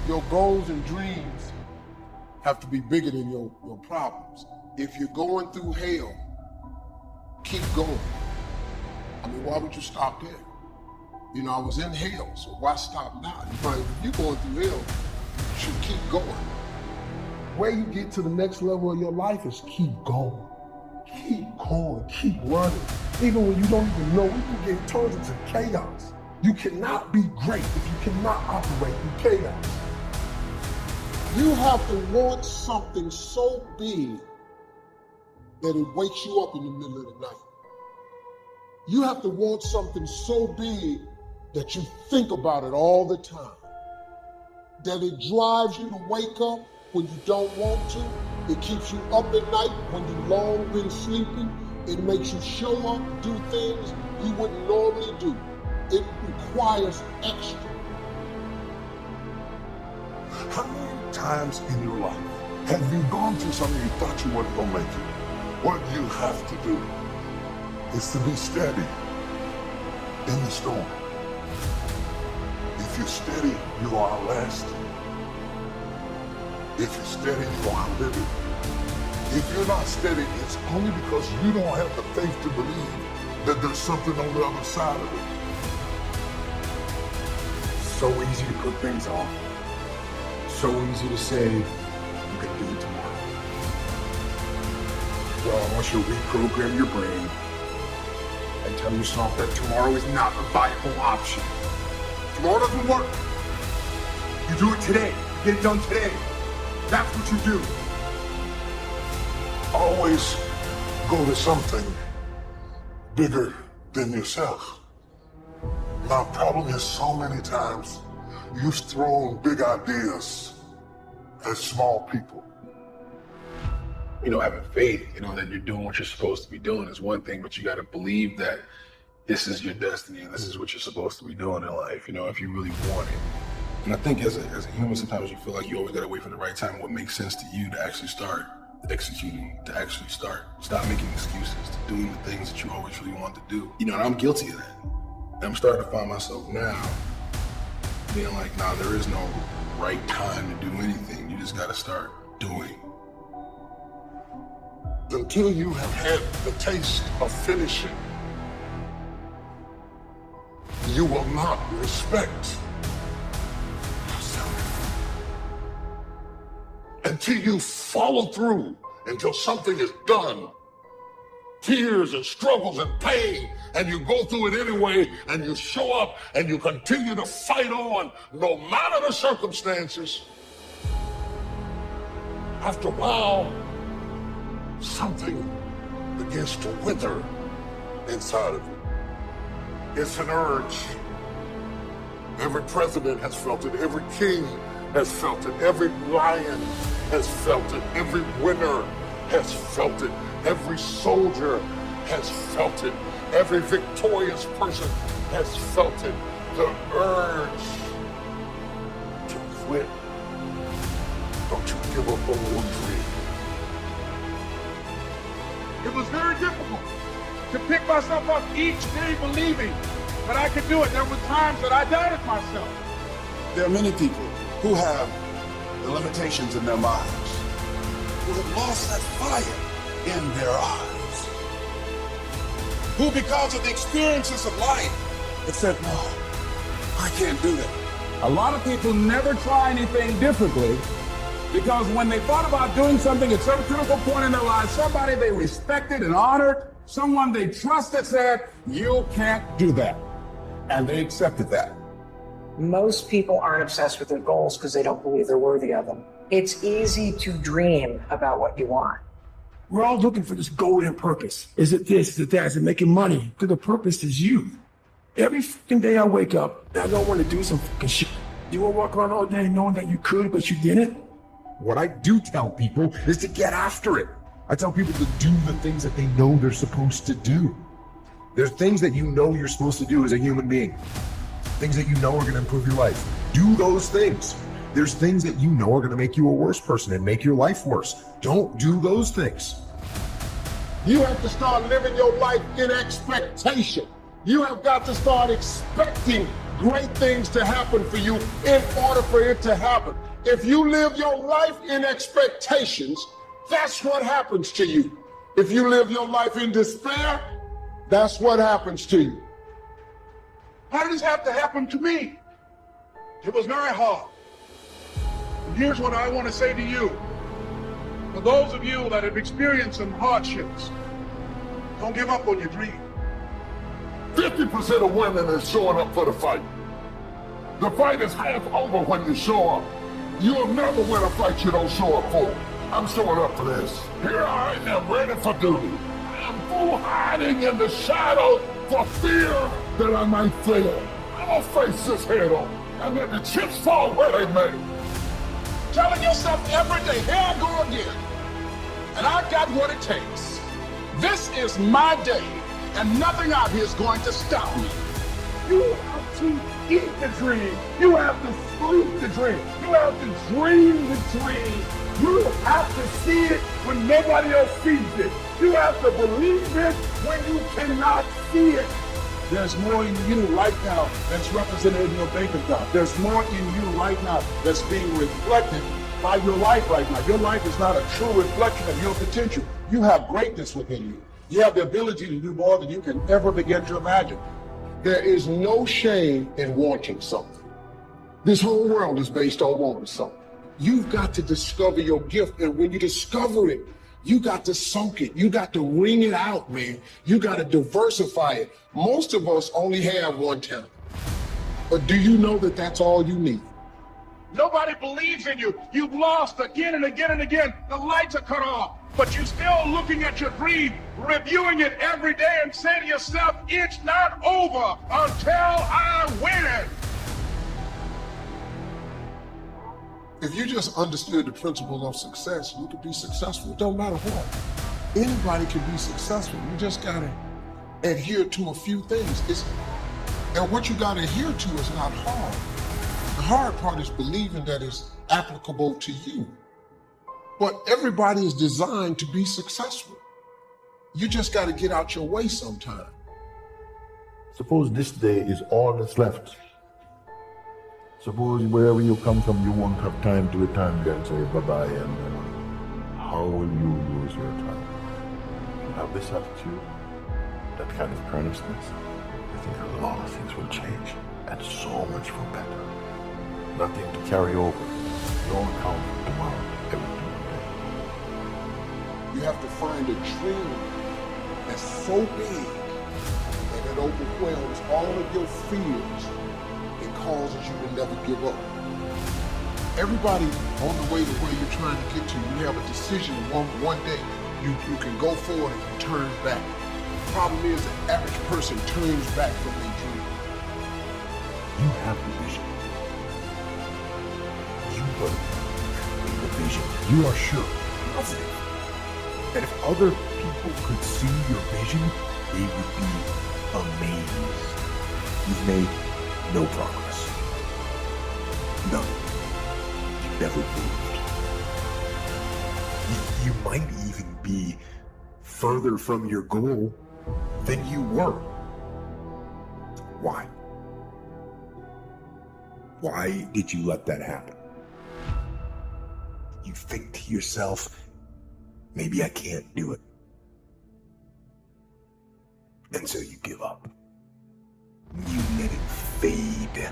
Your goals and dreams have to be bigger than your problems. If you're going through hell, keep going. I mean, why would you stop there? You know, I was in hell, so why stop now? If you're going through hell, you should keep going. Where you get to the next level of your life is keep going. Keep going, keep running. Even when you don't even know, you can get turned into chaos. You cannot be great if you cannot operate in chaos. You have to want something so big that it wakes you up in the middle of the night. You have to want something so big that you think about it all the time. That it drives you to wake up when you don't want to. It keeps you up at night when you've long been sleeping. It makes you show up, do things you wouldn't normally do. It requires extra. How many times in your life have you gone through something you thought you weren't gonna make it? What you have to do is to be steady in the storm. If you're steady, you are lasting. If you're steady, you are living. If you're not steady, it's only because you don't have the faith to believe that there's something on the other side of it. So easy to put things off. So easy to say, you can do it tomorrow. Well, I want you to reprogram your brain and tell yourself that tomorrow is not a viable option. Tomorrow doesn't work. You do it today. Get it done today. That's what you do. Always go to something bigger than yourself. My problem is so many times you've thrown big ideas at small people. You know, having faith, you know, that you're doing what you're supposed to be doing is one thing, but you got to believe that this is your destiny and this is what you're supposed to be doing in life, you know, if you really want it. And I think as a human, sometimes you feel like you always got to wait for the right time, what makes sense to you to actually start executing, to actually stop making excuses, to doing the things that you always really want to do. You know, and I'm guilty of that. And I'm starting to find myself now being like, nah, there is no right time to do anything. You just got to start doing. Until you have had the taste of finishing, you will not respect yourself. Until you follow through, until something is done, tears and struggles and pain, and you go through it anyway, and you show up, and you continue to fight on, no matter the circumstances. After a while, something begins to wither inside of you. It's an urge. Every president has felt it. Every king has felt it. Every lion has felt it. Every winner has felt it. Every soldier has felt it. Every victorious person has felt it. The urge to quit. Don't you give up on your dream. It was very difficult to pick myself up each day believing that I could do it. There were times that I doubted myself. There are many people who have the limitations in their minds, who have lost that fire in their eyes, who because of the experiences of life have said, no, I can't do that. A lot of people never try anything differently because when they thought about doing something at some critical point in their lives, somebody they respected and honored, someone they trusted said, you can't do that. And they accepted that. Most people aren't obsessed with their goals because they don't believe they're worthy of them. It's easy to dream about what you want. We're all looking for this golden purpose. Is it this? Is it that? Is it making money? Because the purpose is you. Every fucking day I wake up, I don't want to do some fucking shit. You want to walk around all day knowing that you could, but you didn't? What I do tell people is to get after it. I tell people to do the things that they know they're supposed to do. There's things that you know you're supposed to do as a human being. Things that you know are going to improve your life. Do those things. There's things that you know are going to make you a worse person and make your life worse. Don't do those things. You have to start living your life in expectation. You have got to start expecting great things to happen for you in order for it to happen. If you live your life in expectations, that's what happens to you. If you live your life in despair, that's what happens to you. How did this have to happen to me? It was very hard. And here's what I want to say to you. For those of you that have experienced some hardships, don't give up on your dream. 50% of women is showing up for the fight. The fight is half over when you show up. You'll never win a fight you don't show up for. I'm showing up for this. Here I am, ready for duty. I'm full hiding in the shadow for fear that I might fail. I'm gonna face this head on, and let the chips fall where they may. Telling yourself every day, here I go again. And I got what it takes. This is my day, and nothing out here is going to stop me. You have to eat the dream. You have to sleep the dream. You have to dream the dream. You have to see it when nobody else sees it. You have to believe it when you cannot see it. There's more in you right now that's represented in your bank account. There's more in you right now that's being reflected by your life right now. Your life is not a true reflection of your potential. You have greatness within you. You have the ability to do more than you can ever begin to imagine. There is no shame in wanting something. This whole world is based on wanting something. You've got to discover your gift, and when you discover it, you got to soak it. You got to wring it out, man. You got to diversify it. Most of us only have one talent. But do you know that that's all you need? Nobody believes in you. You've lost again and again and again. The lights are cut off, but you're still looking at your dream, reviewing it every day and saying to yourself, it's not over until I win. If you just understood the principle of success, you could be successful. It don't matter what. Anybody can be successful. You just gotta adhere to a few things. And what you gotta adhere to is not hard. The hard part is believing that it's applicable to you. But everybody is designed to be successful. You just gotta get out your way sometime. Suppose this day is all that's left. Suppose wherever you come from, you won't have time to return there and say bye-bye, and how will you use your time? You have this attitude, that kind of earnestness, I think a lot of things will change, and so much for better. Nothing to carry over, no account for tomorrow, everything today. You have to find a dream that's so big that it overwhelms all of your fears. Causes you to never give up. Everybody on the way to where you're trying to get to, you have a decision. One day you can go forward and you turn back. The problem is the average person turns back from their dream. You have the vision. You believe in the vision. You are sure, positive, that if other people could see your vision, they would be amazed. You've made no progress. No. You never moved. You might even be further from your goal than you were. Why? Why did you let that happen? You think to yourself, maybe I can't do it. And so you give up. You let it fade.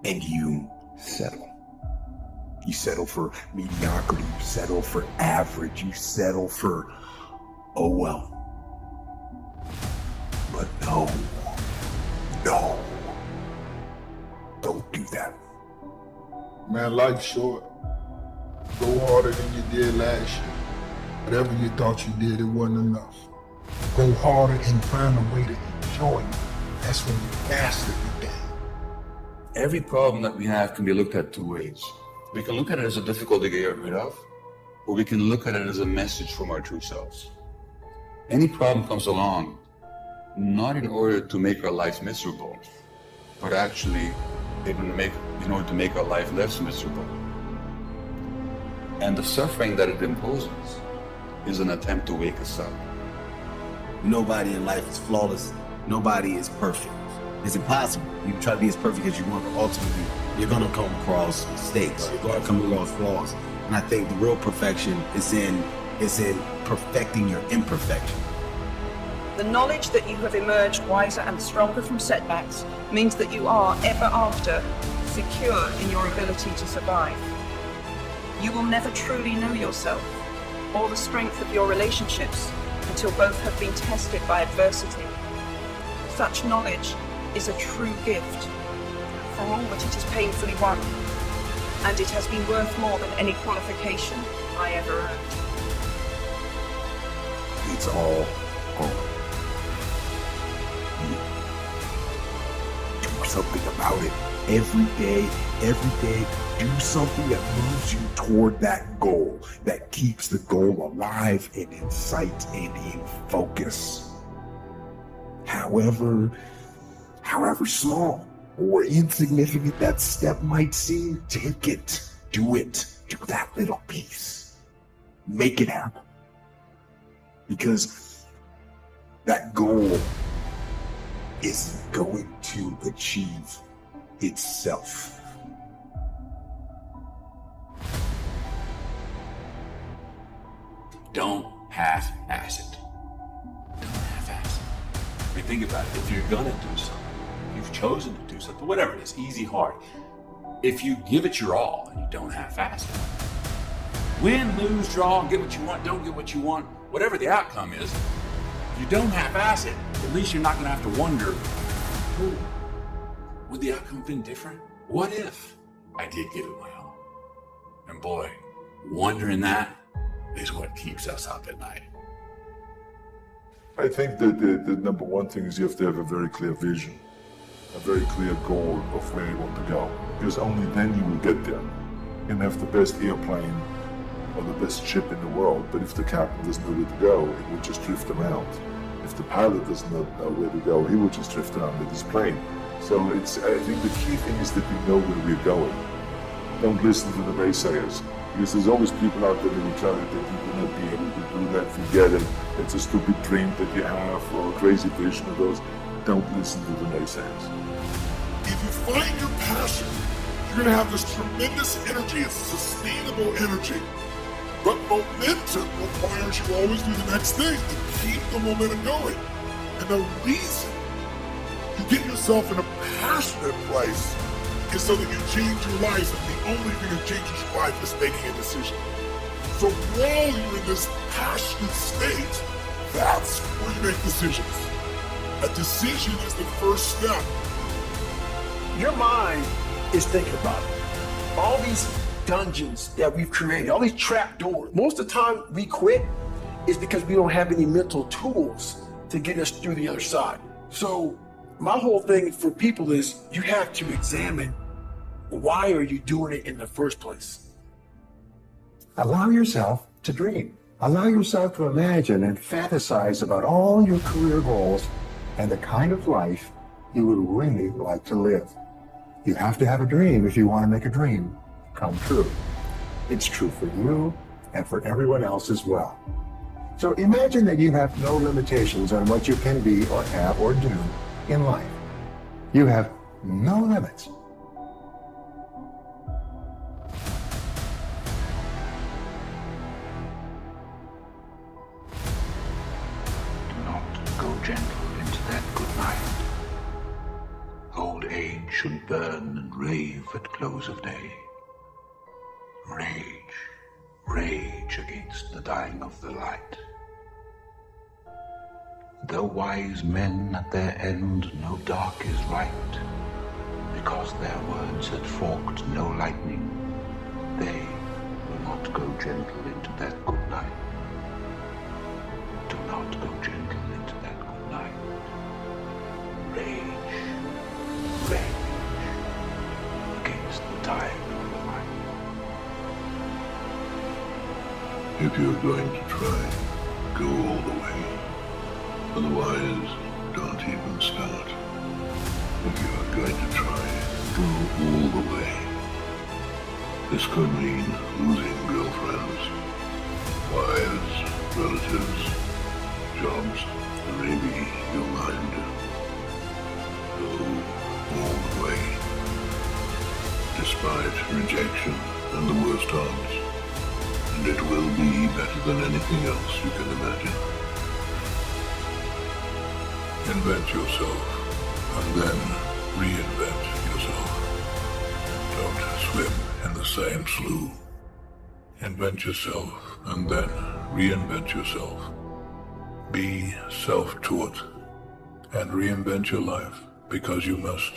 And you settle. You settle for mediocrity. You settle for average. You settle for, oh well. But no. Don't do that. Man, life's short. Go harder than you did last year. Whatever you thought you did, it wasn't enough. Go harder and find a way to enjoy it. That's when you master the day. Every problem that we have can be looked at two ways. We can look at it as a difficulty to get rid of, or we can look at it as a message from our true selves. Any problem comes along, not in order to make our life miserable, but actually in order to make our life less miserable. And the suffering that it imposes is an attempt to wake us up. Nobody in life is flawless. Nobody is perfect. It's impossible. You can try to be as perfect as you want, but ultimately you're gonna come across mistakes. You're gonna come across flaws. And I think the real perfection is in perfecting your imperfection. The knowledge that you have emerged wiser and stronger from setbacks means that you are ever after secure in your ability to survive. You will never truly know yourself or the strength of your relationships until both have been tested by adversity. Such knowledge is a true gift for all that it has painfully won, and it has been worth more than any qualification I ever earned. It's all on you. Do something about it. Every day, do something that moves you toward that goal, that keeps the goal alive and in sight and in focus. However small or insignificant that step might seem, take it. Do it. Do that little piece. Make it happen. Because that goal is going to achieve itself. Don't half-ass it. Don't half-ass it. I mean, think about it. If you're gonna do something, you've chosen to do something, whatever it is, easy, hard. If you give it your all and you don't half-ass it, win, lose, draw, get what you want, don't get what you want, whatever the outcome is, if you don't half-ass it, at least you're not gonna have to wonder, would the outcome have been different? What if I did give it my all? And boy, wondering that is what keeps us up at night. I think that the number one thing is you have to have a very clear vision, a very clear goal of where you want to go. Because only then you will get there. You can have the best airplane or the best ship in the world, but if the captain doesn't know where to go, it will just drift around. If the pilot doesn't know where to go, he will just drift around with his plane. So I think the key thing is that we know where we're going. Don't listen to the naysayers. Because there's always people out there that will tell you that you will not be able to do that, forget it, it's a stupid dream that you have, or a crazy vision of those. Don't listen to the naysayers. If you find your passion, you're going to have this tremendous energy. It's sustainable energy. But momentum requires you always do the next thing to keep the momentum going. And the reason you get yourself in a passionate place is so that you change your life, and the only thing that changes your life is making a decision. So while you're in this passionate state, that's where you make decisions. A decision is the first step. Your mind is thinking about it. All these dungeons that we've created, all these trap doors, most of the time we quit is because we don't have any mental tools to get us through the other side. So my whole thing for people is you have to examine, why are you doing it in the first place? Allow yourself to dream. Allow yourself to imagine and fantasize about all your career goals and the kind of life you would really like to live. You have to have a dream if you want to make a dream come true. It's true for you and for everyone else as well. So imagine that you have no limitations on what you can be or have or do in life. You have no limits. Go gentle into that good night. Old age should burn and rave at close of day. Rage, rage against the dying of the light. Though wise men at their end know dark is right, because their words had forked no lightning, they will not go gentle into that good night. Do not go gentle into that good night. Rage, rage against the tide of the light. If you're going to try, go all the way. Otherwise, don't even start. If you are going to try, go all the way. This could mean losing girlfriends, wives, relatives, jobs, and maybe your mind. go all the way, despite rejection and the worst odds. And it will be better than anything else you can imagine. Invent yourself, and then reinvent yourself. Don't swim in the same slough. Invent yourself, and then reinvent yourself. Be self-taught, and reinvent your life, because you must.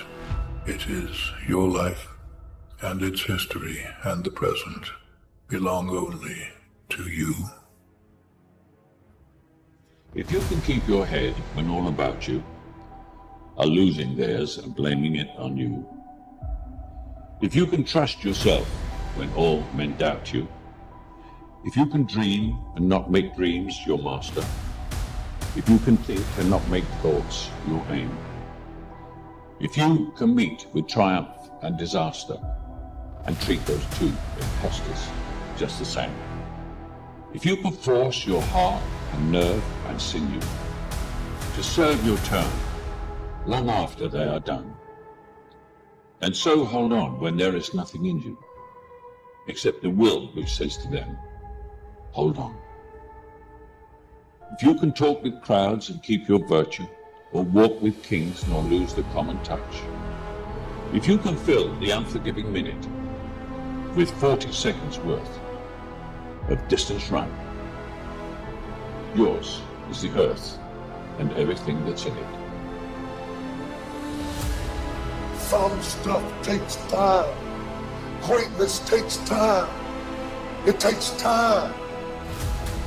It is your life, and its history and the present belong only to you. If you can keep your head when all about you are losing theirs and blaming it on you, if you can trust yourself when all men doubt you, if you can dream and not make dreams your master, if you can think and not make thoughts your aim, if you can meet with triumph and disaster and treat those two impostors just the same, if you can force your heart and nerve and sinew to serve your turn long after they are done, and so hold on when there is nothing in you except the will which says to them, hold on. If you can talk with crowds and keep your virtue, or walk with kings nor lose the common touch, if you can fill the unforgiving minute with 40 seconds worth of distance run, yours is the earth and everything that's in it. Some stuff takes time. Greatness takes time. It takes time.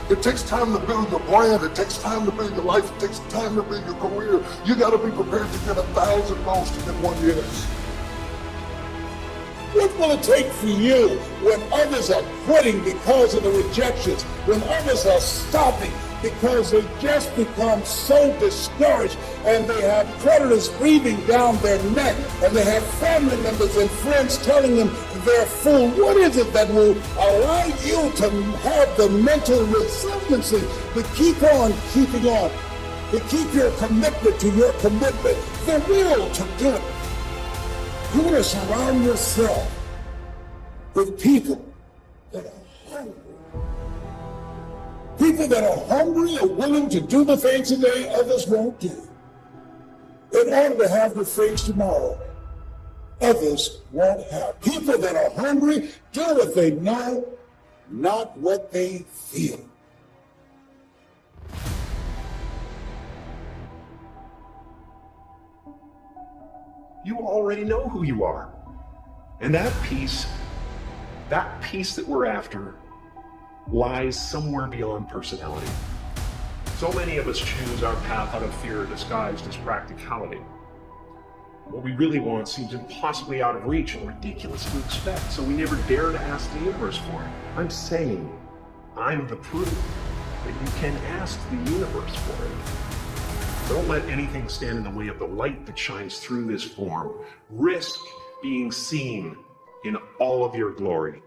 It takes time to build your brand. It takes time to build your life. It takes time to build your career. You got to be prepared to get 1,000 no's to get 1 yes. What will it take for you when others are quitting because of the rejections, when others are stopping because they just become so discouraged and they have creditors breathing down their neck and they have family members and friends telling them they're full? What is it that will allow you to have the mental resiliency to keep on keeping on, to keep your commitment to your commitment, the will to do it? You want to surround yourself with people that are hungry. People that are hungry and willing to do the things today others won't do. In order to have the things tomorrow others won't have. People that are hungry do what they know, not what they feel. You already know who you are. And that peace that we're after, lies somewhere beyond personality. So many of us choose our path out of fear disguised as practicality. What we really want seems impossibly out of reach and ridiculous to expect, so we never dare to ask the universe for it. I'm saying, I'm the proof that you can ask the universe for it. Don't let anything stand in the way of the light that shines through this form. Risk being seen in all of your glory.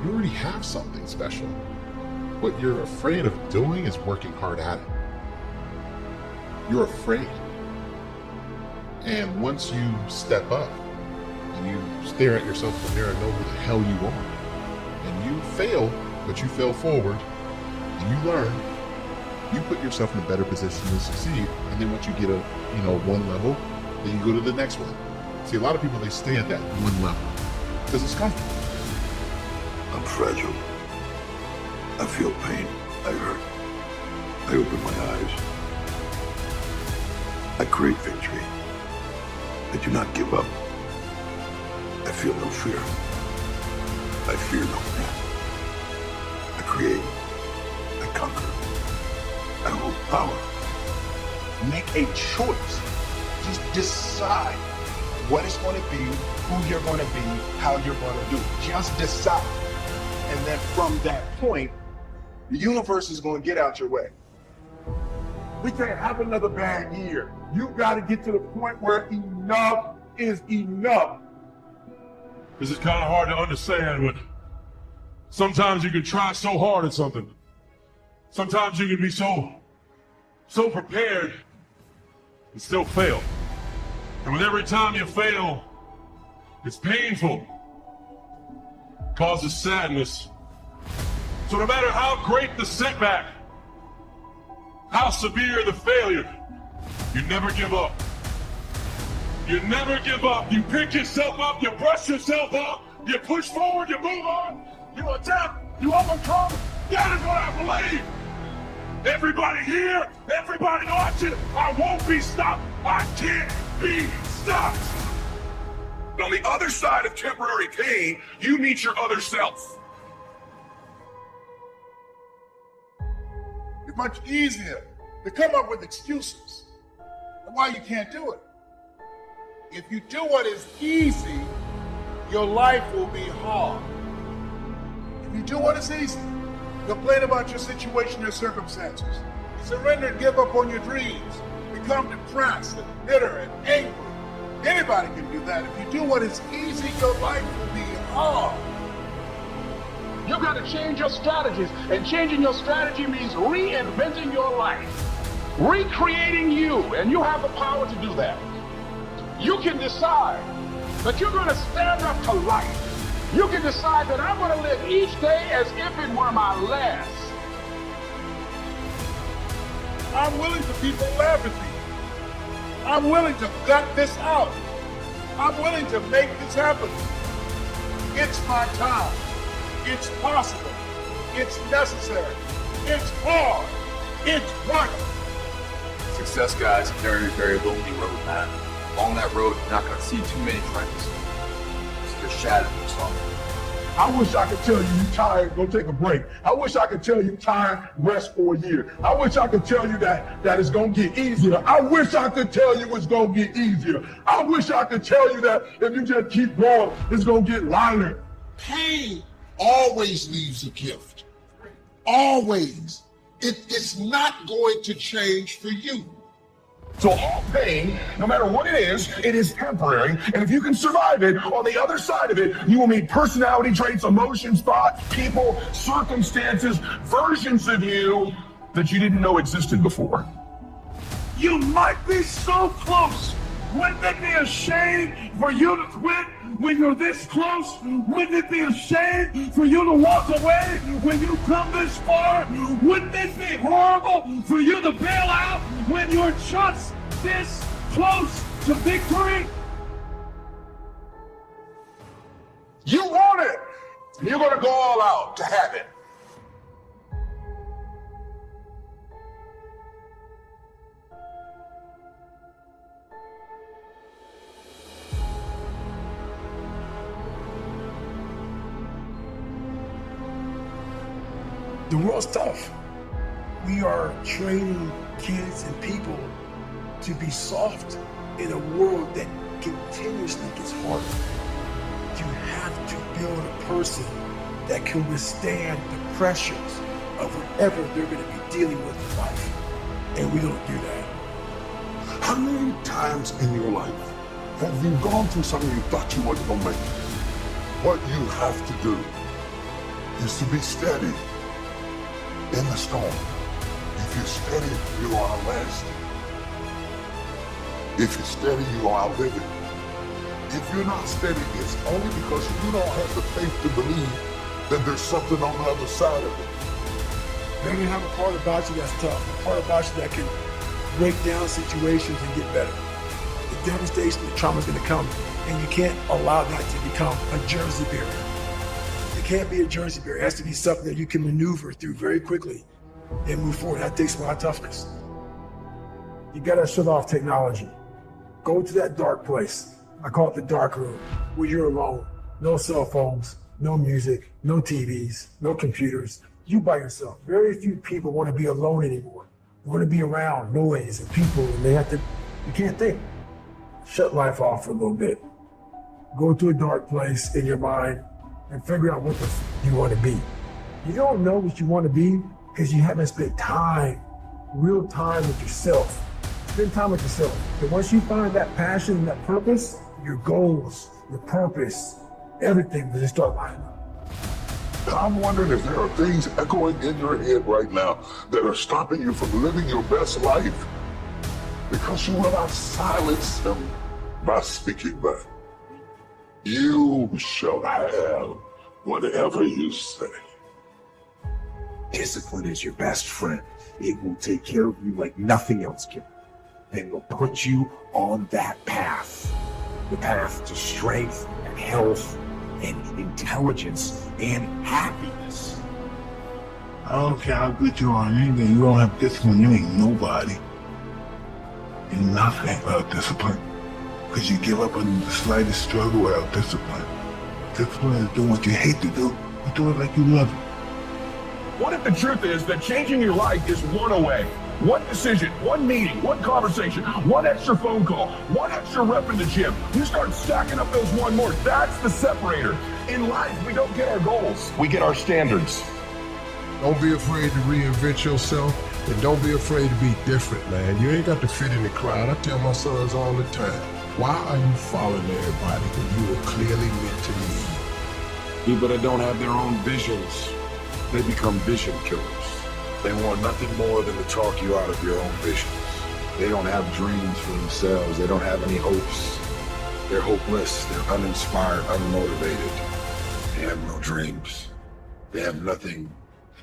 You already have something special. What you're afraid of doing is working hard at it. You're afraid. And once you step up and you stare at yourself in the mirror and know who the hell you are, and you fail, but you fail forward, and you learn, you put yourself in a better position to succeed. And then once you get one level, then you go to the next one. See, a lot of people, they stay at that one level because it's comfortable. I'm fragile. I feel pain. I hurt. I open my eyes. I crave victory. I do not give up. I feel no fear. I fear no man. I create. I conquer. I hold power. Make a choice. Just decide what it's going to be, who you're going to be, how you're going to do it. Just decide. And then from that point, the universe is going to get out your way. We can't have another bad year. You got to get to the point where enough is enough. This is kind of hard to understand, but sometimes you can try so hard at something. Sometimes you can be so prepared and still fail. And with every time you fail, it's painful, causes sadness. So no matter how great the setback, how severe the failure, you never give up. You never give up. You pick yourself up, you brush yourself up, you push forward, you move on, you attempt, you overcome. That is what I believe. Everybody here, everybody watching, I won't be stopped. I can't be stopped. On the other side of temporary pain, you meet your other self. It's much easier to come up with excuses and why you can't do it. If you do what is easy, your life will be hard. If you do what is easy, complain about your situation, your circumstances, surrender and give up on your dreams, become depressed and bitter and angry. Anybody can do that. If you do what is easy, your life will be hard. You got to change your strategies, and changing your strategy means reinventing your life, recreating you, and you have the power to do that. You can decide that you're going to stand up to life. You can decide that I'm going to live each day as if it were my last. I'm willing for people to laugh at me. I'm willing to gut this out. I'm willing to make this happen. It's my time. It's possible. It's necessary. It's hard. It's work. Success, guys, is a very, very lonely road, man. Along that road, you're not going to see too many friends. You're shattered or something. I wish I could tell you you're tired, go take a break. I wish I could tell you tired, rest for a year. I wish I could tell you that it's going to get easier. I wish I could tell you it's going to get easier. I wish I could tell you that if you just keep going, it's going to get lighter. Pain always leaves a gift. Always. It's not going to change for you. So all pain, no matter what it is temporary. And if you can survive it, on the other side of it, you will meet personality traits, emotions, thoughts, people, circumstances, versions of you that you didn't know existed before. You might be so close. Wouldn't it be a shame for you to quit when you're this close? Wouldn't it be a shame for you to walk away when you come this far? Wouldn't it be horrible for you to bail out when you're just this close to victory? You want it. You're going to go all out to have it. The world's tough. We are training kids and people to be soft in a world that continuously gets harder. You have to build a person that can withstand the pressures of whatever they're going to be dealing with in life. And we don't do that. How many times in your life have you gone through something you thought you wasn't going to make it? What you have to do is to be steady in the storm. If you're steady, you will outlast it. If you're steady, you will outlive it. If you're not steady, it's only because you don't have the faith to believe that there's something on the other side of it. You're going to have a part about you that's tough, a part about you that can break down situations and get better. The devastation, the trauma is going to come, and you can't allow that to become a jersey barrier. It can't be a jersey barrier. It has to be something that you can maneuver through very quickly and move forward. That takes a lot of toughness. You got to shut off technology. Go to that dark place. I call it the dark room, where you're alone. No cell phones, no music, no TVs, no computers. You by yourself. Very few people want to be alone anymore. They want to be around noise and people, and you can't think. Shut life off for a little bit. Go to a dark place in your mind and figure out what you want to be. You don't know what you want to be because you haven't spent real time with yourself. Spend time with yourself. And once you find that passion and that purpose, your goals, your purpose, everything will just start lining up. I'm wondering if there are things echoing in your head right now that are stopping you from living your best life because you will not silence them by speaking back. You shall have whatever you say. Discipline is your best friend. It will take care of you like nothing else can. And will put you on that path. The path to strength and health and intelligence and happiness. I don't care how good you are, anything, you don't have discipline, you ain't nobody. You're nothing without discipline. Because you give up on the slightest struggle without discipline. Discipline is doing what you hate to do. You do it like you love it. What if the truth is that changing your life is one away? One decision, one meeting, one conversation, one extra phone call, one extra rep in the gym. You start stacking up those one more. That's the separator. In life, we don't get our goals. We get our standards. Don't be afraid to reinvent yourself, and don't be afraid to be different, man. You ain't got to fit in the crowd. I tell my sons all the time, why are you following everybody when you were clearly meant to lead? People that don't have their own visions, they become vision killers. They want nothing more than to talk you out of your own visions. They don't have dreams for themselves. They don't have any hopes. They're hopeless. They're uninspired, unmotivated. They have no dreams. They have nothing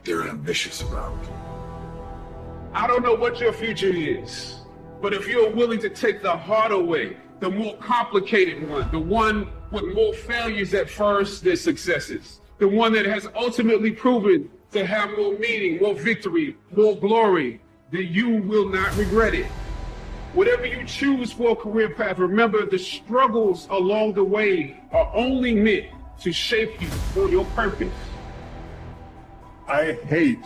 they're ambitious about. I don't know what your future is, but if you're willing to take the harder way, the more complicated one, the one with more failures at first than successes, the one that has ultimately proven to have more meaning, more victory, more glory, then you will not regret it. Whatever you choose for a career path, remember the struggles along the way are only meant to shape you for your purpose. I hate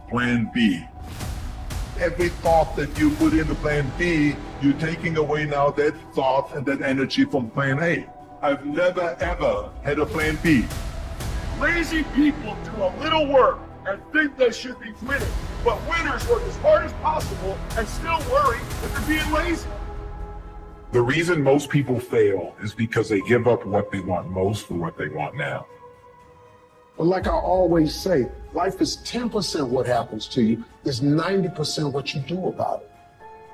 plan B. Every thought that you put into plan B, you're taking away now that thought and that energy from plan A. I've never ever had a plan B. Lazy people do a little work and think they should be winning, but winners work as hard as possible and still worry that they're being lazy. The reason most people fail is because they give up what they want most for what they want now. But like I always say, life is 10% what happens to you, is 90% what you do about it.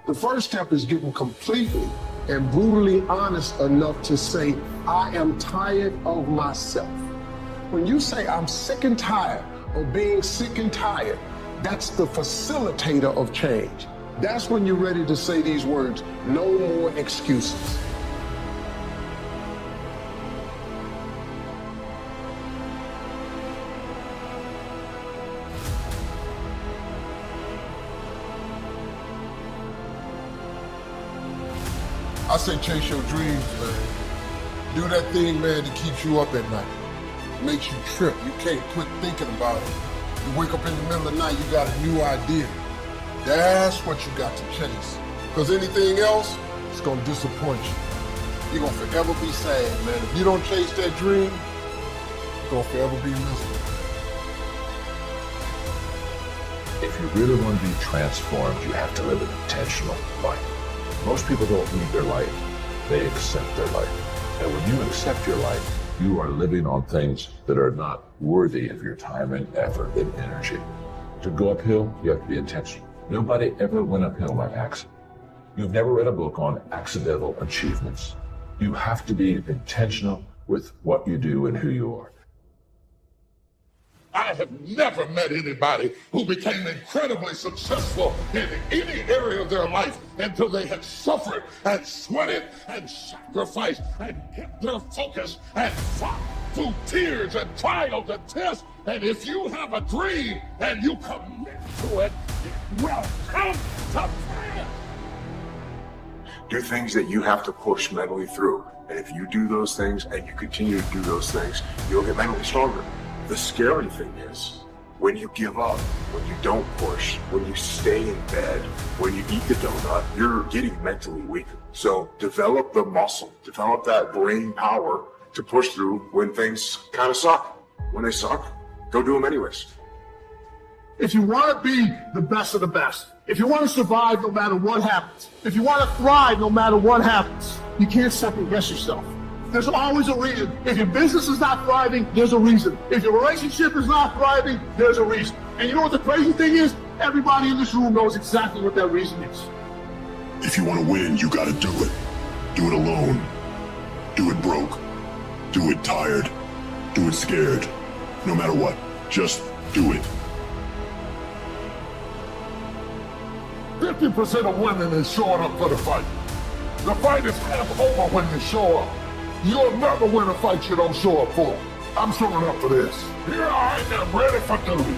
The first step is getting completely and brutally honest enough to say, I am tired of myself. When you say I'm sick and tired of being sick and tired, that's the facilitator of change. That's when you're ready to say these words, no more excuses. I say chase your dreams, man. Do that thing, man, that keeps you up at night. Makes you trip. You can't quit thinking about it. You wake up in the middle of the night, you got a new idea. That's what you got to chase. Because anything else, it's going to disappoint you. You're going to forever be sad, man. If you don't chase that dream, you're going to forever be miserable. If you really want to be transformed, you have to live an intentional life. Most people don't lead their life, they accept their life. And when you accept your life, you are living on things that are not worthy of your time and effort and energy. To go uphill, you have to be intentional. Nobody ever went uphill by accident. You've never read a book on accidental achievements. You have to be intentional with what you do and who you are. I have never met anybody who became incredibly successful in any area of their life until they had suffered and sweated and sacrificed and kept their focus and fought through tears and trials and tests. And if you have a dream and you commit to it, it will come to pass. Do things that you have to push mentally through. And if you do those things and you continue to do those things, you'll get mentally stronger. The scary thing is, when you give up, when you don't push, when you stay in bed, when you eat the donut, you're getting mentally weaker. So develop the muscle, develop that brain power to push through when things kind of suck. When they suck, go do them anyways. If you want to be the best of the best, if you want to survive no matter what happens, if you want to thrive no matter what happens, you can't second guess yourself. There's always a reason. If your business is not thriving, there's a reason. If your relationship is not thriving, there's a reason. And you know what the crazy thing is? Everybody in this room knows exactly what that reason is. If you want to win, you got to do it. Do it alone. Do it broke. Do it tired. Do it scared. No matter what, just do it. 50% of women is showing up for the fight. The fight is half over when you show up. You'll never win a fight you don't show up for. I'm showing up for this. Here I am ready for duty.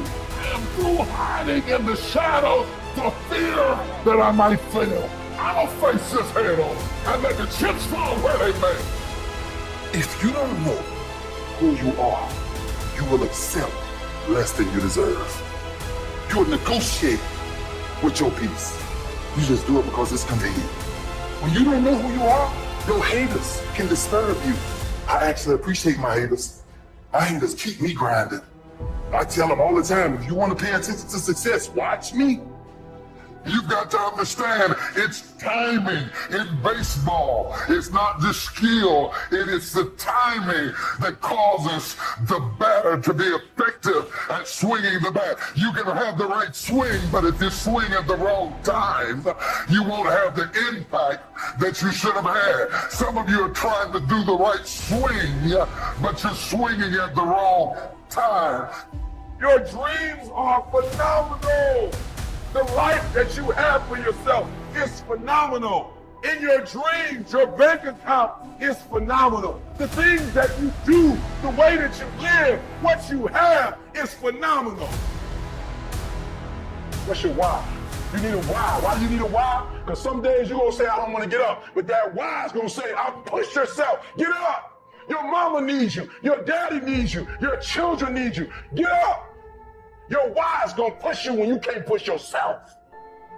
I'm through hiding in the shadows for fear that I might fail. I'll face this head on and let the chips fall where they may. If you don't know who you are, you will accept less than you deserve. You will negotiate with your peace. You just do it because it's convenient. When you don't know who you are, your haters can disturb you. I actually appreciate my haters. My haters keep me grinding. I tell them all the time, if you want to pay attention to success, watch me. You've got to understand, it's timing in baseball. It's not just skill, it is the timing that causes the batter to be effective at swinging the bat. You can have the right swing, but if you swing at the wrong time, you won't have the impact that you should have had. Some of you are trying to do the right swing, but you're swinging at the wrong time. Your dreams are phenomenal. The life that you have for yourself is phenomenal. In your dreams, your bank account is phenomenal. The things that you do, the way that you live, what you have is phenomenal. What's your why? You need a why. Why do you need a why? Because some days you're going to say, I don't want to get up. But that why is going to say, push yourself. Get up. Your mama needs you. Your daddy needs you. Your children need you. Get up. Your why is going to push you when you can't push yourself.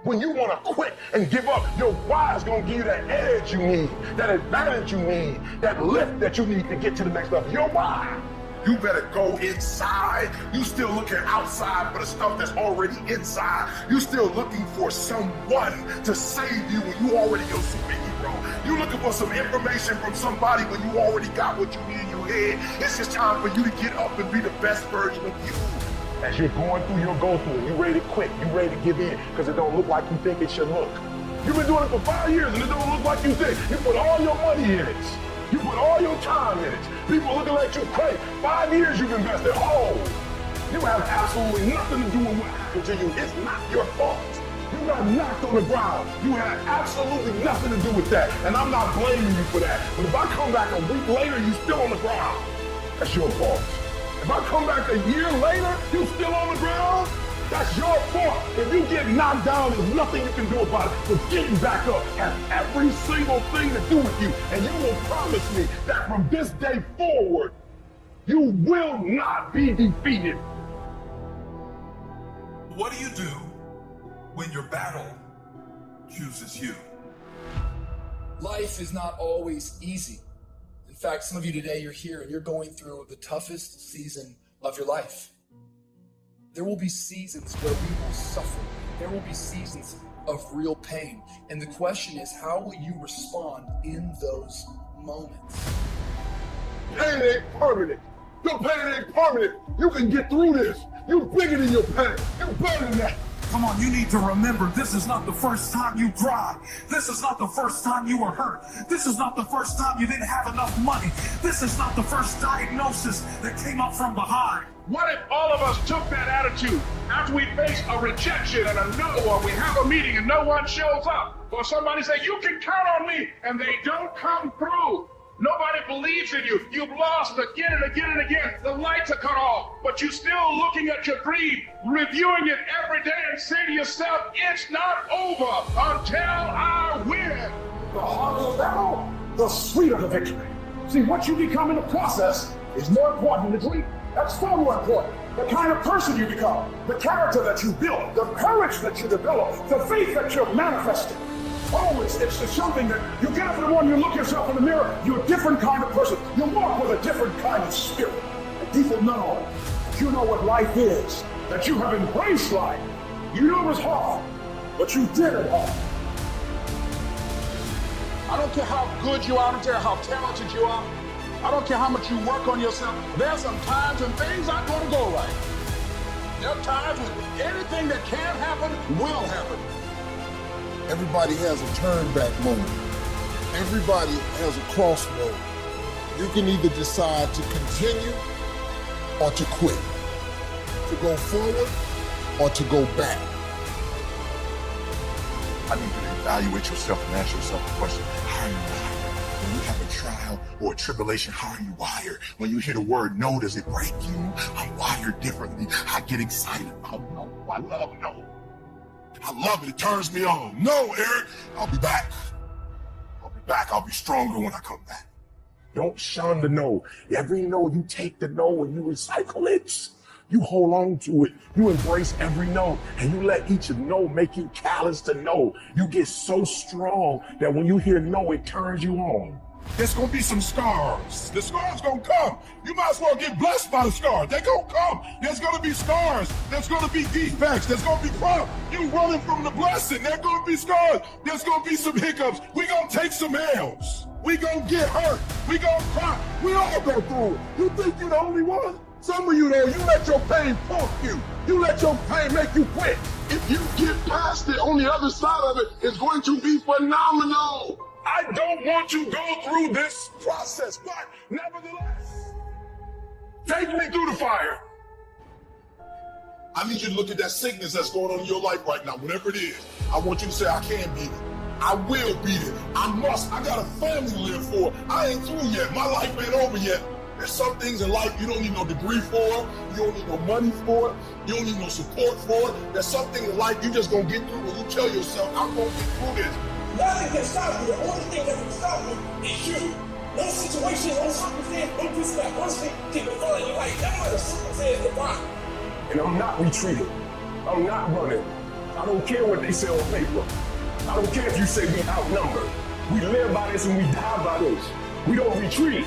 When you want to quit and give up, your why is going to give you that edge you need, that advantage you need, that lift that you need to get to the next level. Your why. You better go inside. You still looking outside for the stuff that's already inside. You still looking for someone to save you when you already your superhero. You looking for some information from somebody when you already got what you need in your head. It's just time for you to get up and be the best version of you. As you're going through your go-through, you ready to quit, you ready to give in, because it don't look like you think it should look. You've been doing it for 5 years and it don't look like you think. You put all your money in it. You put all your time in it. People looking at you crazy. 5 years you've invested. Oh, you have absolutely nothing to do with what happened to you. It's not your fault. You got knocked on the ground. You had absolutely nothing to do with that. And I'm not blaming you for that. But if I come back a week later, you still on the ground. That's your fault. If I come back a year later, you still on the ground, that's your fault. If you get knocked down, there's nothing you can do about it. But getting back up has every single thing to do with you. And you will promise me that from this day forward, you will not be defeated. What do you do when your battle chooses you? Life is not always easy. In fact, some of you today, you're here and you're going through the toughest season of your life. There will be seasons where we will suffer. There will be seasons of real pain. And the question is, how will you respond in those moments? Pain ain't permanent. Your pain ain't permanent. You can get through this. You're bigger than your pain. You're better than that. Come on, you need to remember, this is not the first time you cried. This is not the first time you were hurt. This is not the first time you didn't have enough money. This is not the first diagnosis that came up from behind. What if all of us took that attitude after we face a rejection and a no, or we have a meeting and no one shows up, or somebody say, you can count on me, and they don't come through? Nobody believes in you. You've lost again and again and again. The lights are cut off, but you're still looking at your dream, reviewing it every day and say to yourself, it's not over until I win. The harder the battle, the sweeter the victory. See, what you become in the process is more important than the dream. That's far more important. The kind of person you become, the character that you build, the courage that you develop, the faith that you're manifesting. Always, it's something that you get up in the morning, you look yourself in the mirror, you're a different kind of person. You walk with a different kind of spirit. And people know that you know what life is, that you have embraced life. You know it was hard, but you did it hard. I don't care how good you are, I don't care how talented you are. I don't care how much you work on yourself. There are some times when things aren't going to go right. There are times when anything that can happen will happen. Everybody has a turn back moment. Everybody has a crossroad. You can either decide to continue or to quit, to go forward or to go back. I need you to evaluate yourself and ask yourself the question, how are you wired? When you have a trial or a tribulation, how are you wired? When you hear the word no, does it break you? I'm wired differently. I get excited about no. I love no. I love it. It turns me on. No, Eric, I'll be back. I'll be back. I'll be stronger when I come back. Don't shun the no. Every no, you take the no and you recycle it. You hold on to it. You embrace every no, and you let each no make you callous to no. You get so strong that when you hear no, it turns you on. There's gonna be some scars. The scars gonna come. You might as well get blessed by the scars. They're gonna come. There's gonna be scars. There's gonna be defects. There's gonna be problems. You running from the blessing. There's gonna be scars. There's gonna be some hiccups. We gonna take some L's. We gonna get hurt. We gonna cry. We all go through it. You think you're the only one? Some of you though, you let your pain punk you. You let your pain make you quit. If you get past it, on the other side of it, it's going to be phenomenal. I don't want you to go through this process, but nevertheless, take me through the fire. I need you to look at that sickness that's going on in your life right now, whatever it is. I want you to say, I can beat it. I will beat it. I must. I got a family to live for. I ain't through yet. My life ain't over yet. There's some things in life you don't need no degree for, you don't need no money for, you don't need no support for. There's some things in life you just gonna get through when you tell yourself, I'm gonna get through this. Nothing can stop you. The only thing that can stop you is you. No situation, no circumstance, no person that person can define your life. That's why the circumstance define. And I'm not retreating. I'm not running. I don't care what they say on paper. I don't care if you say we outnumbered. We live by this and we die by this. We don't retreat.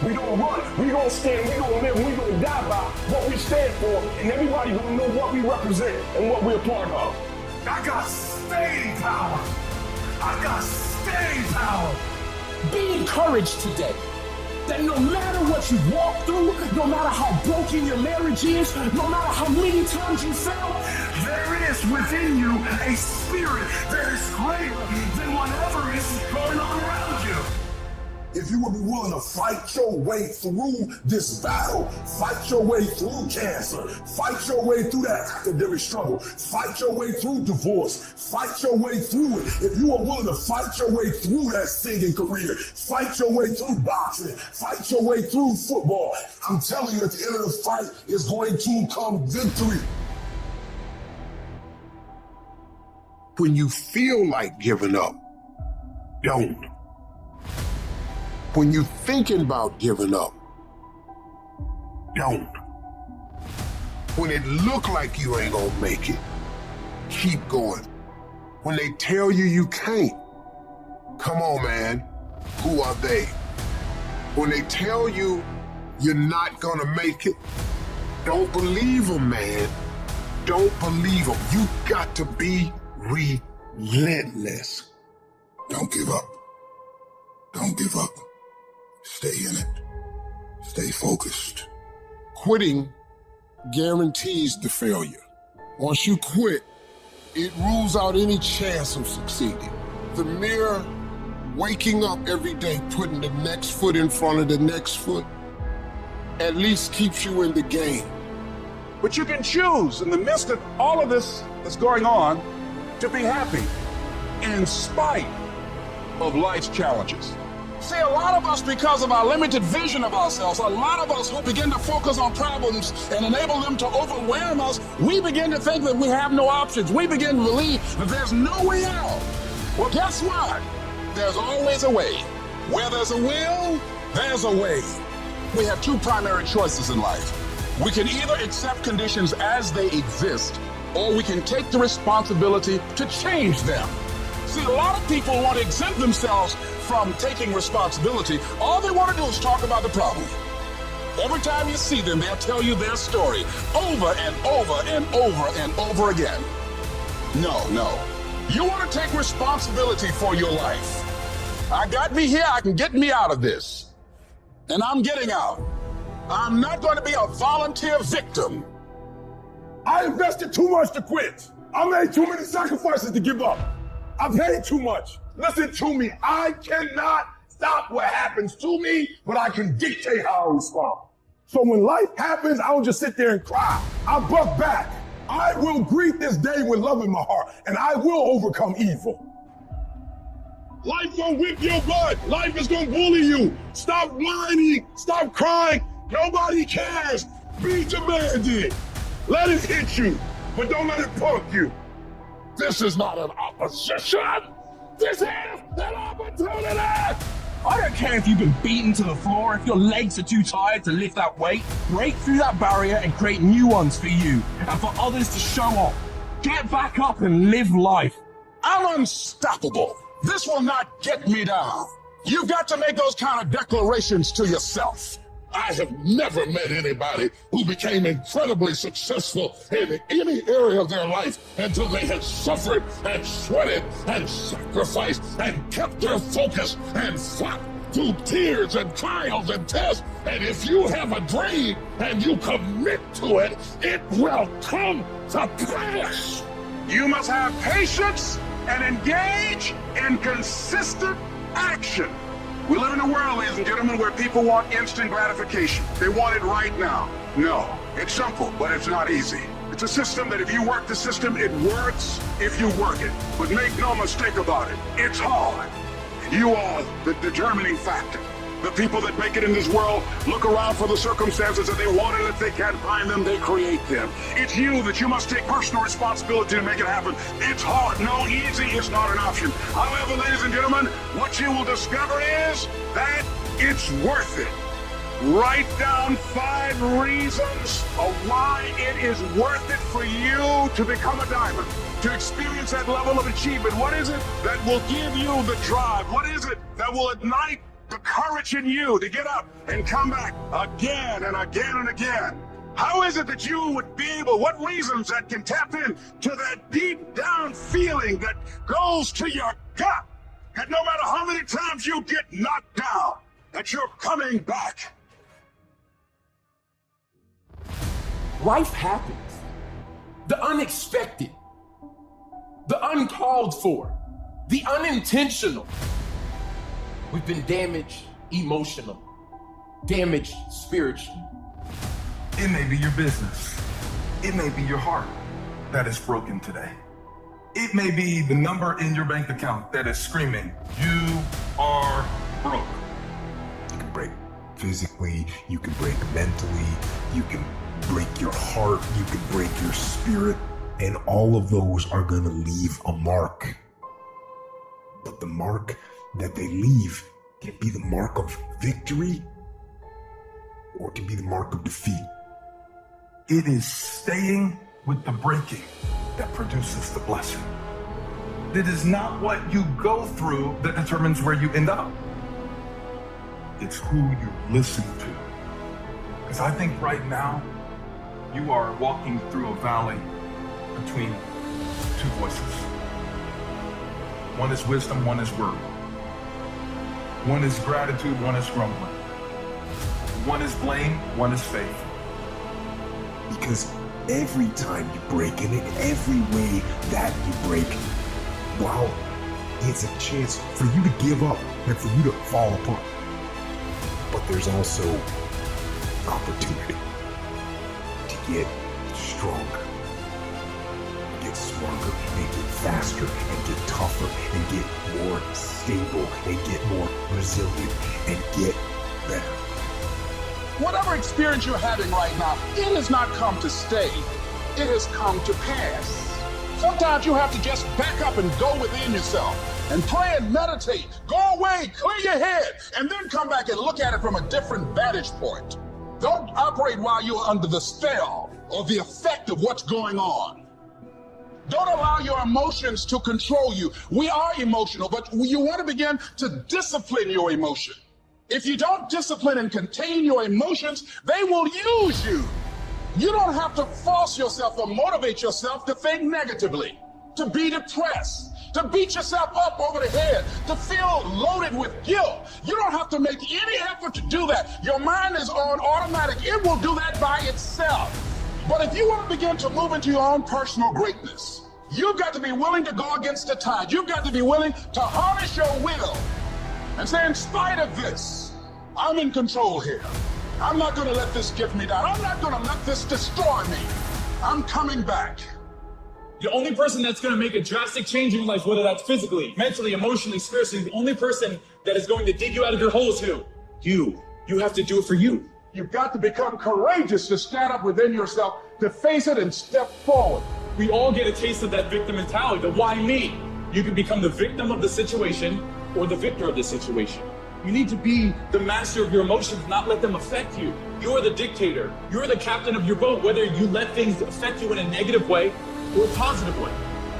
We don't run. We don't stand. We don't live. We don't die by what we stand for. And everybody gonna know what we represent and what we're part of. I got staying power. I got staying power. Be encouraged today that no matter what you walk through, no matter how broken your marriage is, no matter how many times you fail, there is within you a spirit that is greater than whatever is going on around you. If you would be willing to fight your way through this battle, fight your way through cancer, fight your way through that academic struggle, fight your way through divorce, fight your way through it. If you are willing to fight your way through that singing career, fight your way through boxing, fight your way through football, I'm telling you at the end of the fight is going to come victory. When you feel like giving up, don't. When you're thinking about giving up, don't. When it look like you ain't gonna make it, keep going. When they tell you you can't, come on, man, who are they? When they tell you you're not gonna make it, don't believe them, man. Don't believe them. You got to be relentless. Don't give up. Don't give up. Stay in it. Stay focused. Quitting guarantees the failure. Once you quit, it rules out any chance of succeeding. The mere waking up every day, putting the next foot in front of the next foot, at least keeps you in the game. But you can choose in the midst of all of this that's going on to be happy in spite of life's challenges. See, a lot of us, because of our limited vision of ourselves, a lot of us who begin to focus on problems and enable them to overwhelm us, we begin to think that we have no options. We begin to believe that there's no way out. Well, guess what? There's always a way. Where there's a will, there's a way. We have two primary choices in life. We can either accept conditions as they exist, or we can take the responsibility to change them. See, a lot of people want to exempt themselves from taking responsibility. All they want to do is talk about the problem. Every time you see them, they'll tell you their story over and over and over and over again. No. You want to take responsibility for your life. I got me here, I can get me out of this. and I'm getting out. I'm not going to be a volunteer victim. I invested too much to quit. I made too many sacrifices to give up. I paid too much. Listen to me. I cannot stop what happens to me, but I can dictate how I respond. So when life happens, I don't just sit there and cry. I buck back. I will greet this day with love in my heart, and I will overcome evil. Life gonna whip your butt. Life is gonna bully you. Stop whining. Stop crying. Nobody cares. Be demanding. Let it hit you, but don't let it punk you. This is not an opposition. This is an opportunity. I don't care if you've been beaten to the floor, if your legs are too tired to lift that weight. Break through that barrier and create new ones for you and for others to show off. Get back up and live life. I'm unstoppable. This will not get me down. You've got to make those kind of declarations to yourself. I have never met anybody who became incredibly successful in any area of their life until they had suffered and sweated and sacrificed and kept their focus and fought through tears and trials and tests. And if you have a dream and you commit to it, it will come to pass. You must have patience and engage in consistent action. We live in a world, ladies and gentlemen, where people want instant gratification. They want it right now. No, it's simple, but it's not easy. It's a system that if you work the system, it works if you work it. But make no mistake about it, it's hard. You are the determining factor. The people that make it in this world look around for the circumstances that they want, and if they can't find them, they create them. It's you that you must take personal responsibility to make it happen. It's hard. No, easy is not an option. However, ladies and gentlemen, what you will discover is that it's worth it. Write down 5 reasons of why it is worth it for you to become a diamond, to experience that level of achievement. What is it that will give you the drive? What is it that will ignite the courage in you to get up and come back again and again and again? How is it that you would be able, what reasons that can tap in to that deep down feeling that goes to your gut, that no matter how many times you get knocked down, that you're coming back? Life happens. The unexpected, the uncalled for, the unintentional. We've been damaged emotionally, damaged spiritually. It may be your business. It may be your heart that is broken today. It may be the number in your bank account that is screaming, "You are broke." You can break physically, you can break mentally, you can break your heart, you can break your spirit, and all of those are gonna leave a mark. But the mark that they leave can be the mark of victory, or it can be the mark of defeat. It is staying with the breaking that produces the blessing. It is not what you go through that determines where you end up. It's who you listen to. Because I think right now, you are walking through a valley between 2 voices. One is wisdom, one is word. One is gratitude, one is grumbling. One is blame, one is faith. Because every time you break, and in every way that you break, wow, it's a chance for you to give up and for you to fall apart. But there's also opportunity to get stronger, get smarter, and get faster, and get tougher, and get more stable, and get more resilient, and get better. Whatever experience you're having right now, it has not come to stay. It has come to pass. Sometimes you have to just back up and go within yourself and pray and meditate. Go away, clear your head, and then come back and look at it from a different vantage point. Don't operate while you're under the spell or the effect of what's going on. Don't allow your emotions to control you. We are emotional, but you want to begin to discipline your emotion. If you don't discipline and contain your emotions, they will use you. You don't have to force yourself or motivate yourself to think negatively, to be depressed, to beat yourself up over the head, to feel loaded with guilt. You don't have to make any effort to do that. Your mind is on automatic. It will do that by itself. But if you want to begin to move into your own personal greatness, you've got to be willing to go against the tide. You've got to be willing to harness your will and say, in spite of this, I'm in control here. I'm not going to let this give me down. I'm not going to let this destroy me. I'm coming back. The only person that's going to make a drastic change in your life, whether that's physically, mentally, emotionally, spiritually, the only person that is going to dig you out of your hole is who? You. You have to do it for you. You've got to become courageous to stand up within yourself, to face it and step forward. We all get a taste of that victim mentality, the why me? You can become the victim of the situation or the victor of the situation. You need to be the master of your emotions, not let them affect you. You're the dictator. You're the captain of your boat, whether you let things affect you in a negative way or a positive way.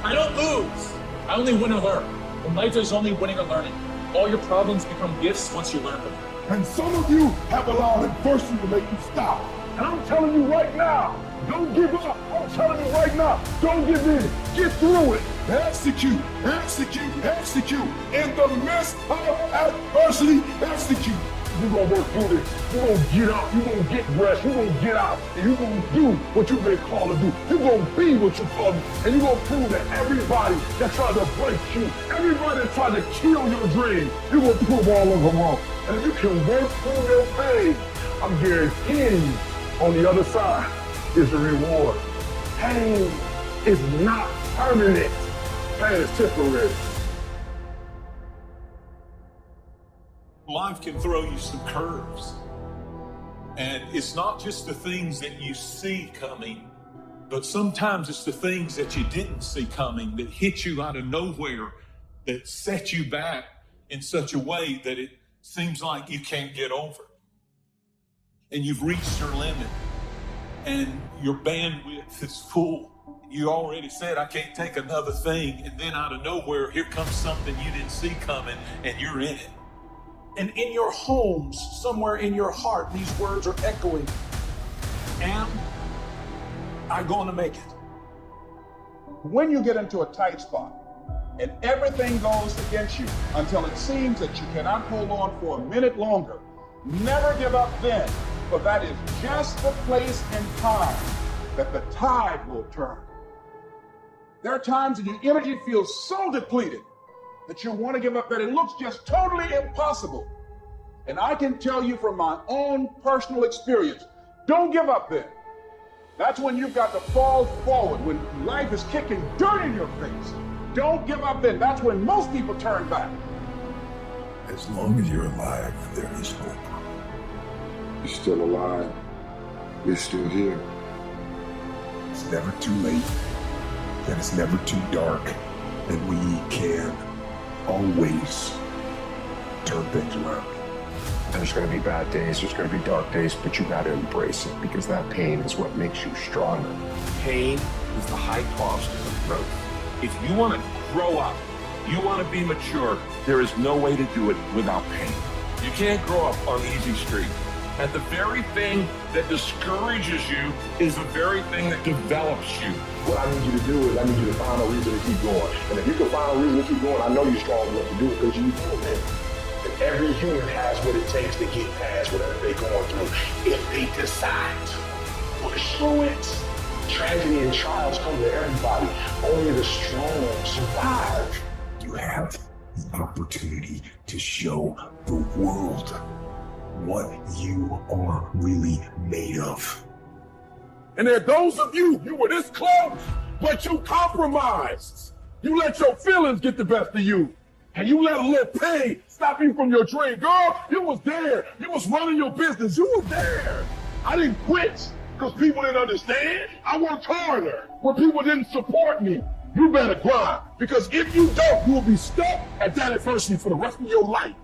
I don't lose. I only win or learn. In life, there's only winning or learning. All your problems become gifts once you learn them. And some of you have allowed adversity to make you stop. And I'm telling you right now, don't give up. I'm telling you right now, don't give in. Get through it. Execute, execute, execute. In the midst of adversity, execute. You're going to work through this. You're going to get up. You're going to get rest. You're going to get out. And you're going to do what you've been called to do. You're going to be what you're called to do. And you're going to prove that everybody that tried to break you, everybody that tried to kill your dream, you're going to prove all of them wrong. And if you can work through your pain, I'm guaranteeing you, on the other side is the reward. Pain is not permanent. Pain is temporary. Life can throw you some curves. And it's not just the things that you see coming, but sometimes it's the things that you didn't see coming that hit you out of nowhere, that set you back in such a way that it seems like you can't get over. And you've reached your limit and your bandwidth is full. You already said, I can't take another thing. And then out of nowhere, here comes something you didn't see coming and you're in it. And in your homes, somewhere in your heart, these words are echoing. Am I going to make it? When you get into a tight spot and everything goes against you until it seems that you cannot hold on for a minute longer, never give up then, for that is just the place and time that the tide will turn. There are times when your energy feels so depleted that you want to give up, that it looks just totally impossible. And I can tell you from my own personal experience, don't give up then. That's when you've got to fall forward, when life is kicking dirt in your face. Don't give up then. That's when most people turn back. As long as you're alive, there is hope. You're still alive. You're still here. It's never too late, and it's never too dark, and we can always turn things around. There's going to be bad days, there's going to be dark days, but you got to embrace it because that pain is what makes you stronger. Pain is the high cost of growth. If you want to grow up, you want to be mature, there is no way to do it without pain. You can't grow up on easy street. And the very thing that discourages you is the very thing that develops you. What I need you to do is I need you to find a reason to keep going. And if you can find a reason to keep going, I know you're strong enough to do it because you do it. And every human has what it takes to get past whatever they're going through. If they decide to push through it, tragedy and trials come to everybody. Only the strong survive. You have the opportunity to show the world what you are really made of. And there are those of you were this close, but you compromised. You let your feelings get the best of you. And you let a little pain stop you from your dream. Girl, you was there. You was running your business. You was there. I didn't quit because people didn't understand. I worked harder when people didn't support me. You better grind, because if you don't, you will be stuck at that adversity for the rest of your life.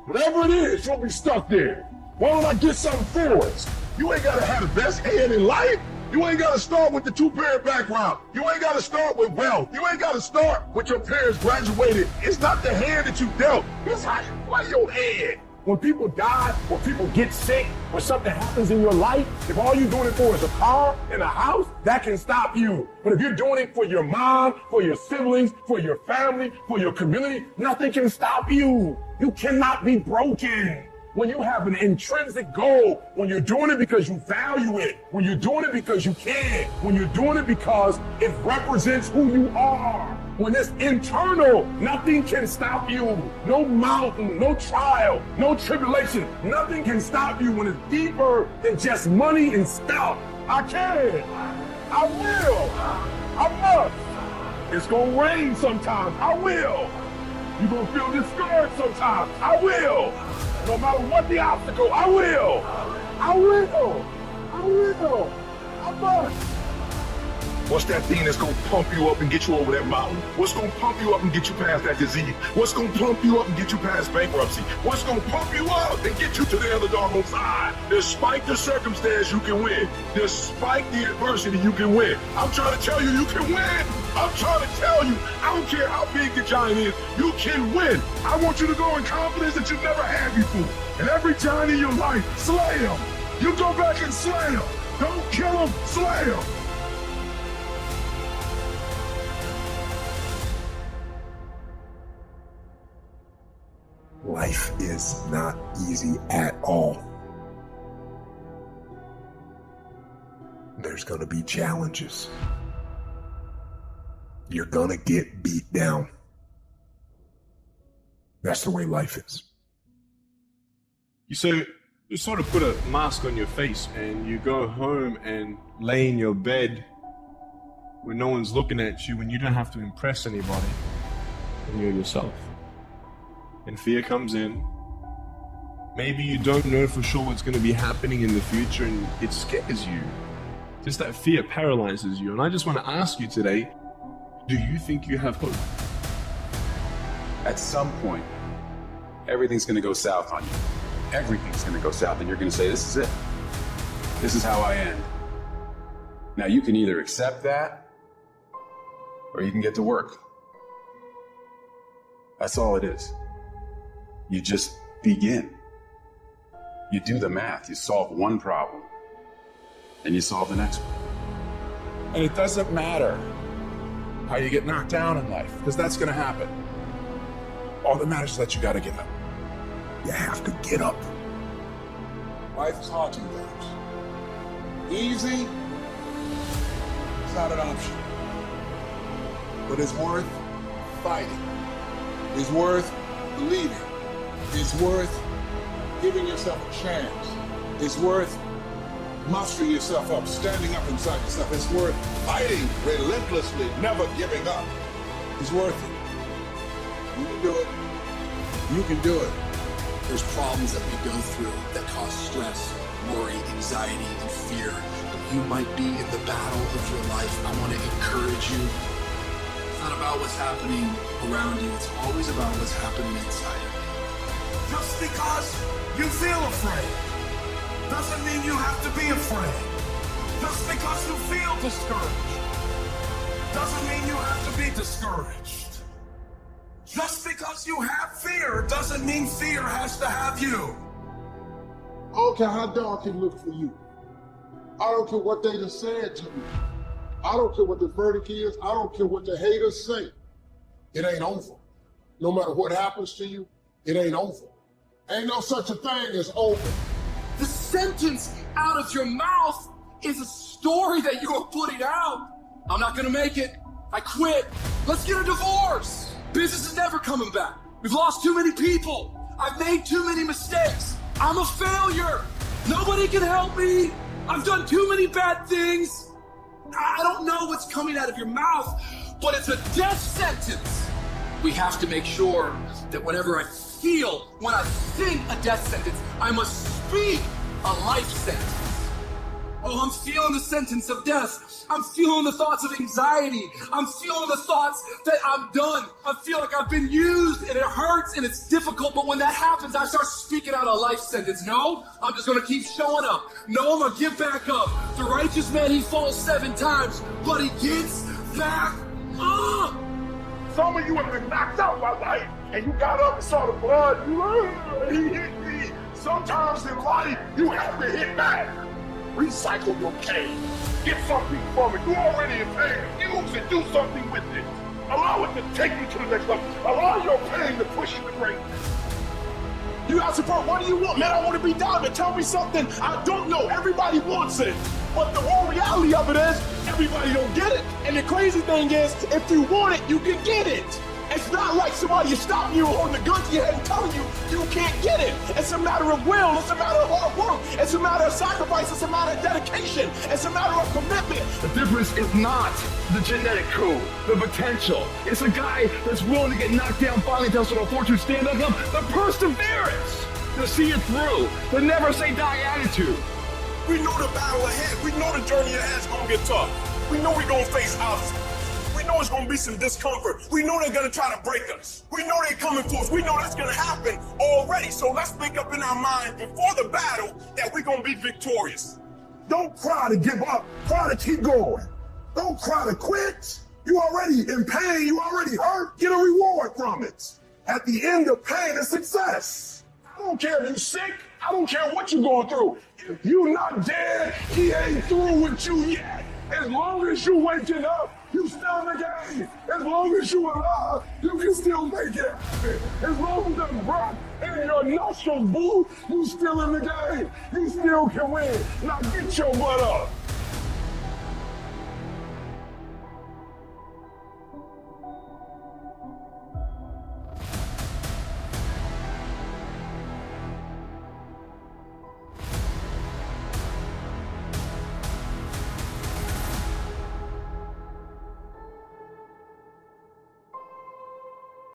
Whatever it is, you'll be stuck there. Why don't I get something for us? You ain't gotta have the best head in life. You ain't gotta start with the two-parent background. You ain't gotta start with wealth. You ain't gotta start with your parents graduated. It's not the hand that you dealt. It's how you play your head. When people die, when people get sick, when something happens in your life, if all you're doing it for is a car and a house, that can stop you. But if you're doing it for your mom, for your siblings, for your family, for your community, nothing can stop you. You cannot be broken. When you have an intrinsic goal, when you're doing it because you value it, when you're doing it because you care, when you're doing it because it represents who you are, when it's internal, nothing can stop you. No mountain, no trial, no tribulation, nothing can stop you when it's deeper than just money and stuff. I can, I will, I must. It's gonna rain sometimes, I will. You're gonna feel discouraged sometimes, I will. No matter what the obstacle, I will. I will. I will. I must. What's that thing that's gonna pump you up and get you over that mountain? What's gonna pump you up and get you past that disease? What's gonna pump you up and get you past bankruptcy? What's gonna pump you up and get you to the other doggone side? Despite the circumstance, you can win. Despite the adversity, you can win. I'm trying to tell you, you can win. I'm trying to tell you, I don't care how big the giant is, you can win. I want you to go in confidence that you've never had before. And every giant in your life, slay him. You go back and slay him. Don't kill him, slay him. Life is not easy at all. There's going to be challenges. You're going to get beat down. That's the way life is. You sort of put a mask on your face and you go home and lay in your bed when no one's looking at you and you don't have to impress anybody and you're yourself. And fear comes in. Maybe you don't know for sure what's going to be happening in the future and it scares you. Just that fear paralyzes you. And I just want to ask you today, do you think you have hope? At some point, everything's going to go south on you. Everything's going to go south and you're going to say, this is it. This is how I end. Now you can either accept that or you can get to work. That's all it is. You just begin. You do the math. You solve one problem and you solve the next one. And it doesn't matter how you get knocked down in life, because that's going to happen. All that matters is that you got to get up. You have to get up. Life is hard sometimes. Easy, it's not an option. But it's worth fighting. It's worth believing. It's worth giving yourself a chance. It's worth mustering yourself up, standing up inside yourself. It's worth fighting relentlessly, never giving up. It's worth it. You can do it. You can do it. There's problems that we go through that cause stress, worry, anxiety, and fear. But you might be in the battle of your life. I want to encourage you. It's not about what's happening around you. It's always about what's happening inside of you. Just because you feel afraid doesn't mean you have to be afraid. Just because you feel discouraged doesn't mean you have to be discouraged. Just because you have fear doesn't mean fear has to have you. I don't care how dark it looks for you. I don't care what they just said to you. I don't care what the verdict is. I don't care what the haters say. It ain't over. No matter what happens to you, it ain't over. Ain't no such a thing as over. The sentence out of your mouth is a story that you are putting out. I'm not gonna make it. I quit. Let's get a divorce. Business is never coming back. We've lost too many people. I've made too many mistakes. I'm a failure. Nobody can help me. I've done too many bad things. I don't know what's coming out of your mouth, but it's a death sentence. We have to make sure that whatever I feel when I sing a death sentence, I must speak a life sentence. Oh, I'm feeling the sentence of death. I'm feeling the thoughts of anxiety. I'm feeling the thoughts that I'm done. I feel like I've been used and it hurts and it's difficult. But when that happens, I start speaking out a life sentence. No, I'm just going to keep showing up. No, I'm going to get back up. The righteous man, he falls 7 times, but he gets back up. Some of you have been knocked out by life and you got up and saw the blood. He hit me. Sometimes in life, you have to hit back. Recycle your pain. Get something from it. You already in pain. Use it. Do something with it. Allow it to take you to the next level. Allow your pain to push you to greatness. You ask for what do you want? Man, I want to be diamond. Tell me something I don't know. Everybody wants it. But the whole reality of it is, everybody don't get it. And the crazy thing is, if you want it, you can get it. It's not like somebody is stopping you or holding a gun to your head and telling you you can't get it. It's a matter of will. It's a matter of hard work. It's a matter of sacrifice. It's a matter of dedication. It's a matter of commitment. The difference is not the genetic code, the potential. It's a guy that's willing to get knocked down finally until some fortune stand up him. The perseverance to see it through. The never say die attitude. We know the battle ahead. We know the journey ahead is going to get tough. We know we're going to face obstacles. We know it's going to be some discomfort. We know they're going to try to break us. We know they're coming for us. We know that's going to happen already. So let's make up in our mind before the battle that we're going to be victorious. Don't cry to give up. Cry to keep going. Don't cry to quit. You already in pain. You already hurt. Get a reward from it. At the end of pain is success. I don't care if you're sick. I don't care what you're going through. If you're not dead, he ain't through with you yet. As long as you're waking up, you still in the game. As long as you're alive, you can still make it happen. As long as there's breath in your nostrils, boo, you still in the game. You still can win. Now get your butt up.